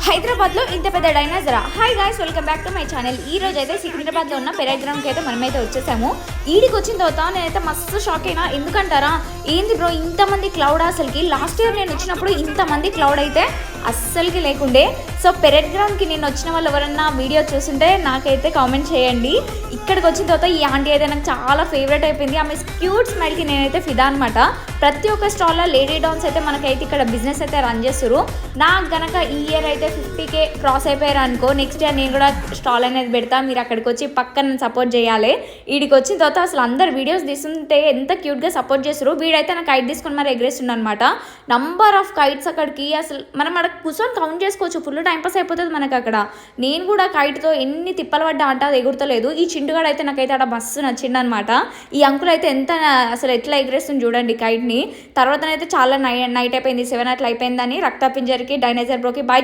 హైదరాబాద్లో ఇంత పెద్ద డైనోసరా. Hi guys, welcome back to my channel. ఈ రోజు అయితే సికింద్రాబాద్లో ఉన్న పెరేడ్ గ్రౌండ్కి అయితే మనమైతే వచ్చేసాము. ఈడికి వచ్చిన తర్వాత నేనైతే మస్తు షాక్ అయినా. ఎందుకంటారా, ఏంది బ్రో ఇంతమంది క్లౌడ్? అసలుకి లాస్ట్ ఇయర్ నేను వచ్చినప్పుడు ఇంతమంది క్లౌడ్ అయితే అస్సలకి లేకుండే. సో పెరేడ్ గ్రౌండ్కి నేను వచ్చిన వాళ్ళు ఎవరన్నా వీడియో చూస్తుంటే నాకైతే కామెంట్ చేయండి. ఇక్కడికి వచ్చిన తర్వాత ఈ ఆంటీ అయితే నాకు చాలా ఫేవరెట్ అయిపోయింది. ఆమె క్యూట్ స్మైల్కి నేనైతే ఫిదా అనమాట. ప్రతి ఒక్క స్టాల్లో లేడీ డాన్స్ అయితే మనకైతే ఇక్కడ బిజినెస్ అయితే రన్ చేస్తారు. నాకు గనక ఈ ఇయర్ అయితే 50K క్రాస్ అయిపోయారు అనుకో, నెక్స్ట్ ఇయర్ నేను కూడా స్టాల్ అనేది పెడతా. మీరు అక్కడికి వచ్చి పక్కన సపోర్ట్ చేయాలి. వీడికి వచ్చిన తర్వాత అసలు అందరు వీడియోస్ తీస్తుంటే ఎంత క్యూట్గా సపోర్ట్ చేస్తారు. వీడైతే నాకు కైట్ తీసుకొని మరి ఎగరేస్తుండ అనమాట. నంబర్ ఆఫ్ కైట్స్ అక్కడికి అసలు మనం అక్కడ కూర్చొని కౌంట్ చేసుకోవచ్చు. ఫుల్ టైంపాస్ అయిపోతుంది మనకు అక్కడ. నేను కూడా కైట్తో ఎన్ని తిప్పలు పడ్డా అంటే అది ఎగురుతలేదు. ఈ చిండుగాడు అయితే నాకైతే అక్కడ మస్తు నచ్చిండు అనమాట. ఈ అంకుల్ అయితే ఎంత అసలు ఎట్లా ఎగరేస్తుంది చూడండి కైట్ని. తర్వాతనైతే చాలా నైట్ అయిపోయింది, 7 అట్లా అయిపోయిందని రక్త పింజర్కి డైనోసార్ బ్రోకి బాయ్